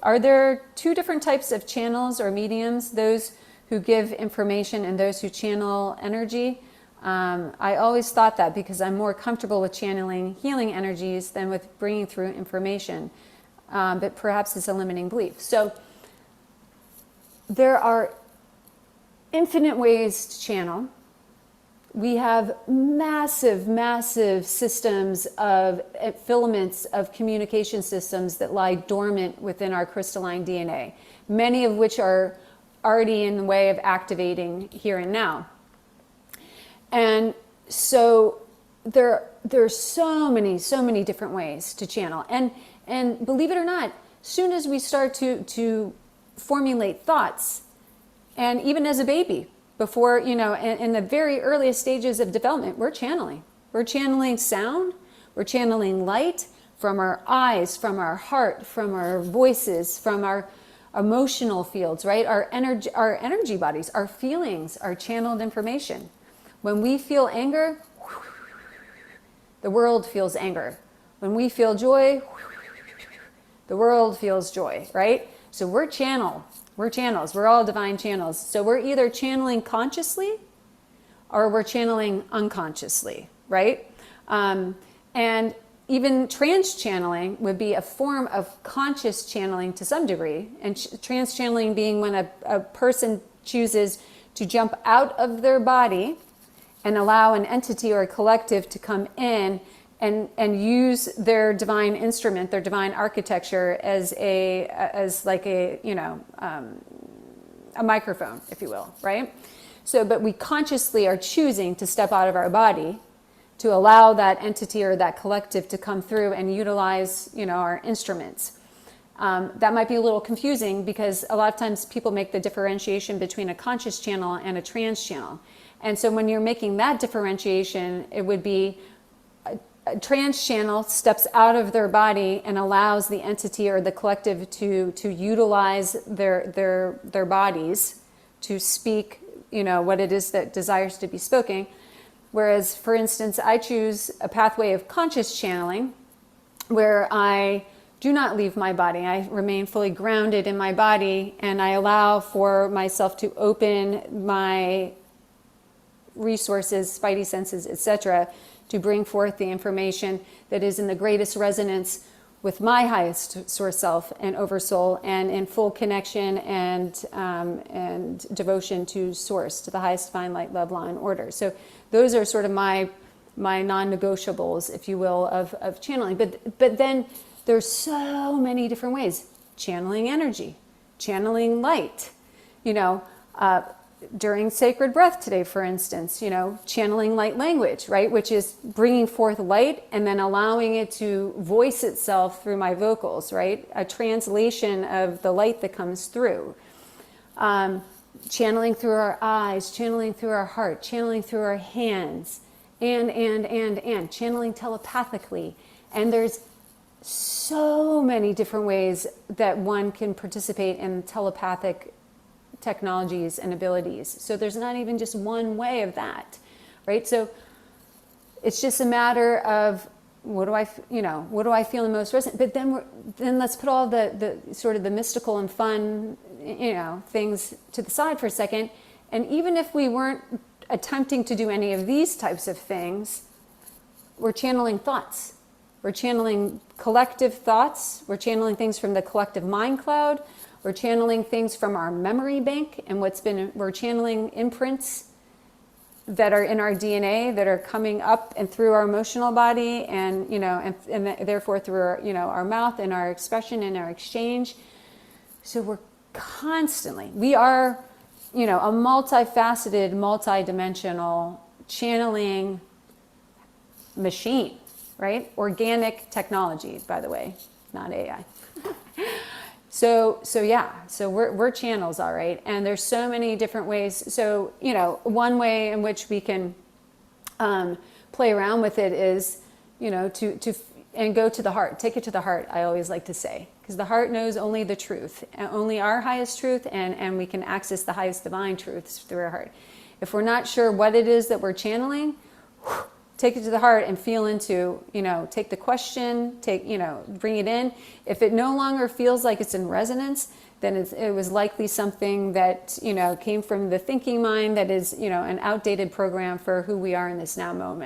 Are there two different types of channels or mediums? Those who give information and those who channel energy? I always thought that because I'm more comfortable with channeling healing energies than with bringing through information. But perhaps it's a limiting belief. So there are infinite ways to channel. We have massive, massive systems of filaments of communication systems that lie dormant within our crystalline DNA, many of which are already in the way of activating here and now. And so there's so many different ways to channel. And believe it or not, soon as we start to formulate thoughts, and even as a baby, before, in the very earliest stages of development, we're channeling. We're channeling sound, we're channeling light from our eyes, from our heart, from our voices, from our emotional fields, right? Our energy bodies, our feelings are channeled information. When we feel anger, the world feels anger. When we feel joy, the world feels joy, right? So we're channels. We're all divine channels. So we're either channeling consciously or we're channeling unconsciously, right? And even trance channeling would be a form of conscious channeling to some degree. And trance channeling being when a person chooses to jump out of their body and allow an entity or a collective to come in and use their divine instrument, their divine architecture as like a microphone, if you will, right? So, but we consciously are choosing to step out of our body to allow that entity or that collective to come through and utilize, our instruments. That might be a little confusing because a lot of times people make the differentiation between a conscious channel and a trance channel. And so when you're making that differentiation, it would be a trance channel steps out of their body and allows the entity or the collective to utilize their bodies to speak, what it is that desires to be spoken. Whereas, for instance, I choose a pathway of conscious channeling where I do not leave my body. I remain fully grounded in my body and I allow for myself to open my resources, spidey senses, etc., to bring forth the information that is in the greatest resonance with my highest source self and oversoul, and in full connection and devotion to source, to the highest divine light, love, law, and order. So those are sort of my non-negotiables, if you will, of channeling. But then there's so many different ways. Channeling energy, channeling light, during sacred breath today, for instance, channeling light language, right? Which is bringing forth light and then allowing it to voice itself through my vocals, right? A translation of the light that comes through. Channeling through our eyes, channeling through our heart, channeling through our hands, and channeling telepathically. And there's so many different ways that one can participate in telepathic technologies and abilities. So there's not even just one way of that, right? So it's just a matter of what do I feel the most resonant. But then let's put all the sort of the mystical and fun, things to the side for a second. And even if we weren't attempting to do any of these types of things, we're channeling thoughts. We're channeling collective thoughts. We're channeling things from the collective mind cloud. We're channeling things from our memory bank and we're channeling imprints that are in our DNA that are coming up and through our emotional body and, and therefore through our, our mouth and our expression and our exchange. So we're constantly, we are, a multifaceted, multidimensional channeling machine, right? Organic technology, by the way, not AI. So we're channels, all right. And there's so many different ways. So, one way in which we can play around with it is, and go to the heart, take it to the heart, I always like to say, because the heart knows only the truth, only our highest truth, and we can access the highest divine truths through our heart. If we're not sure what it is that we're channeling, take it to the heart and feel into, take the question, bring it in. If it no longer feels like it's in resonance, then it was likely something that, came from the thinking mind that is, an outdated program for who we are in this now moment.